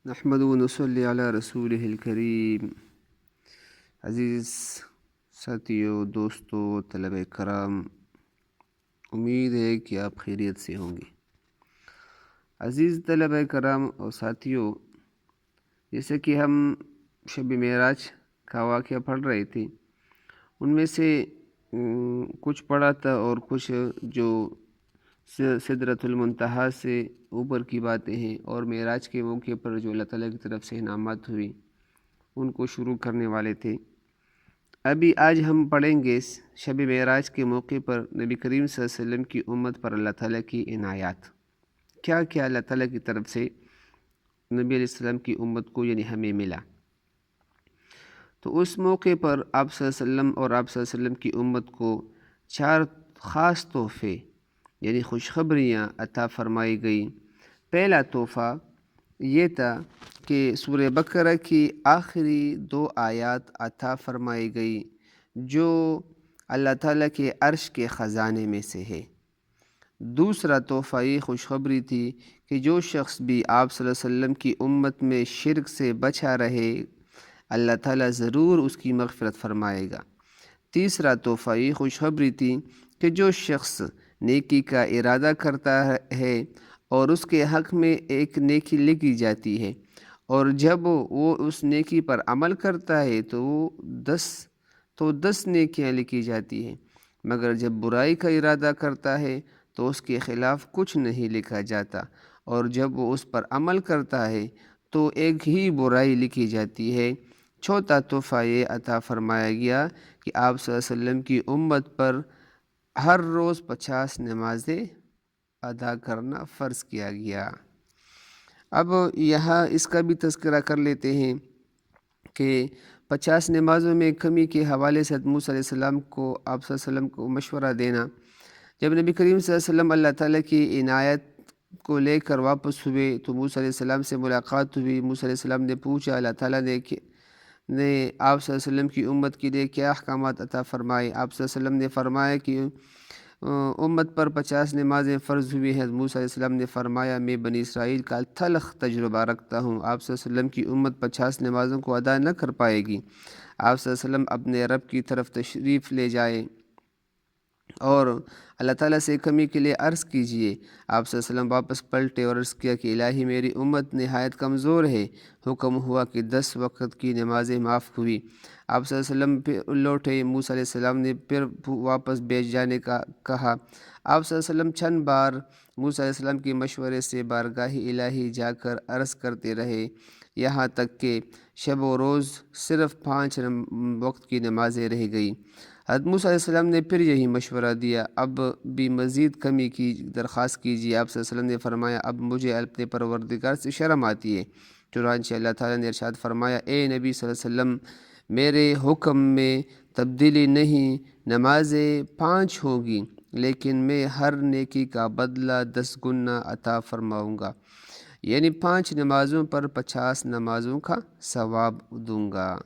نحمد و نصلی علی رسول الکریم۔ عزیز ساتھیوں، دوستوں، طلبہ کرام، امید ہے کہ آپ خیریت سے ہوں گے۔ عزیز طلبہ کرام اور ساتھیوں، جیسے کہ ہم شب معراج کا واقعہ پڑھ رہے تھے، ان میں سے کچھ پڑھا تھا اور کچھ جو سدرۃ المنتہا سے اوپر کی باتیں ہیں اور معراج کے موقع پر جو اللہ تعالیٰ کی طرف سے انعامات ہوئی ان کو شروع کرنے والے تھے۔ ابھی آج ہم پڑھیں گے شب معراج کے موقع پر نبی کریم صلی اللہ علیہ وسلم کی امت پر اللہ تعالیٰ کی عنایات، کیا کیا اللہ تعالیٰ کی طرف سے نبی علیہ السلام کی امت کو یعنی ہمیں ملا۔ تو اس موقع پر آپ صلی اللہ علیہ وسلم اور آپ صلی اللہ علیہ وسلم کی امت کو 4 خاص تحفے یعنی خوشخبریاں عطا فرمائی گئی۔ پہلا تحفہ یہ تھا کہ سورہ بقرہ کی آخری 2 آیات عطا فرمائی گئی جو اللہ تعالیٰ کے عرش کے خزانے میں سے ہے۔ دوسرا تحفہ یہ خوشخبری تھی کہ جو شخص بھی آپ صلی اللہ علیہ وسلم کی امت میں شرک سے بچا رہے، اللہ تعالیٰ ضرور اس کی مغفرت فرمائے گا۔ تیسرا تحفہ یہ خوشخبری تھی کہ جو شخص نیکی کا ارادہ کرتا ہے اور اس کے حق میں ایک نیکی لکھی جاتی ہے، اور جب وہ اس نیکی پر عمل کرتا ہے تو 10 نیکیاں لکھی جاتی ہیں، مگر جب برائی کا ارادہ کرتا ہے تو اس کے خلاف کچھ نہیں لکھا جاتا، اور جب وہ اس پر عمل کرتا ہے تو ایک ہی برائی لکھی جاتی ہے۔ چوتھا تحفہ یہ عطا فرمایا گیا کہ آپ صلی اللہ علیہ وسلم کی امت پر ہر روز 50 نمازیں ادا کرنا فرض کیا گیا۔ اب یہاں اس کا بھی تذکرہ کر لیتے ہیں کہ 50 نمازوں میں کمی کے حوالے سے موسیٰ علیہ السلام کو آپ صلی اللہ علیہ وسلم کو مشورہ دینا۔ جب نبی کریم صلی اللہ علیہ وسلم اللہ تعالیٰ کی عنایت کو لے کر واپس ہوئے تو موسیٰ علیہ السلام سے ملاقات ہوئی۔ موسیٰ علیہ السلام نے پوچھا اللہ تعالیٰ نے آپ صلی اللہ علیہ وسلم کی امت کے لیے کیا احکامات عطا فرمائے۔ آپ صلی اللہ علیہ وسلم نے فرمایا کہ امت پر 50 نمازیں فرض ہوئی ہیں۔ موسیٰ علیہ السلام نے فرمایا میں بنی اسرائیل کا تلخ تجربہ رکھتا ہوں، آپ صلی اللہ علیہ وسلم کی امت 50 نمازوں کو ادا نہ کر پائے گی۔ آپ صلی اللہ علیہ وسلم اپنے رب کی طرف تشریف لے جائیں اور اللہ تعالیٰ سے کمی کے لیے عرض کیجئے۔ آپ صلی اللہ علیہ وسلم واپس پلٹے اور عرض کیا کہ الہی میری امت نہایت کمزور ہے۔ حکم ہوا کہ 10 وقت کی نمازیں معاف ہوئی۔ آپ صلی اللہ علیہ وسلم پھر لوٹے، موسیٰ علیہ السلام نے پھر واپس بھیج جانے کا کہا۔ آپ صلی اللہ علیہ وسلم چند بار موسیٰ علیہ السلام کے مشورے سے بارگاہ الہی جا کر عرض کرتے رہے، یہاں تک کہ شب و روز صرف 5 وقت کی نمازیں رہ گئی۔ حضرت موسیٰ علیہ السلام نے پھر یہی مشورہ دیا، اب بھی مزید کمی کی درخواست کیجیے۔ آپ صلی اللہ علیہ وسلم نے فرمایا اب مجھے اپنے پروردگار سے شرم آتی ہے۔ چنانچہ اللہ تعالیٰ نے ارشاد فرمایا اے نبی صلی اللہ علیہ وسلم، میرے حکم میں تبدیلی نہیں، نمازیں 5 ہوگی لیکن میں ہر نیکی کا بدلہ 10 گنا عطا فرماؤں گا، یعنی 5 نمازوں پر 50 نمازوں کا ثواب دوں گا۔